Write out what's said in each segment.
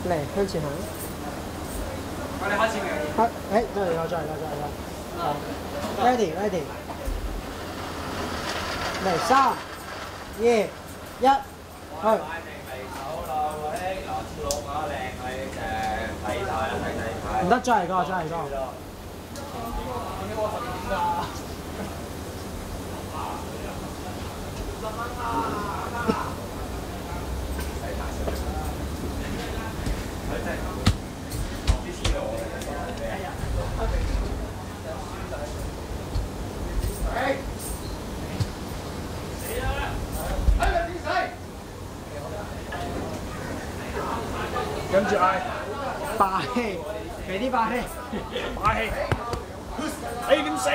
嚟向前行。我哋開始未？開，再嚟個，再嚟個，再嚟個。Ready， ready。嚟3、2、1，去。唔得，再嚟個，再嚟個。跟住嗌霸氣，俾啲霸氣，霸氣，你點死？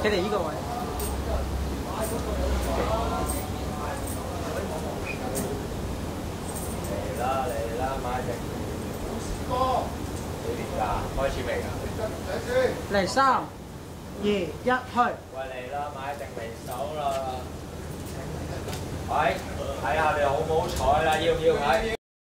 佢哋呢個位。嚟啦，買隻歌，幾年㗎？開始未㗎？嚟3、2、1，去。喂，嚟啦，買定離手啦！喂，睇下你好唔好彩啦，要唔要睇？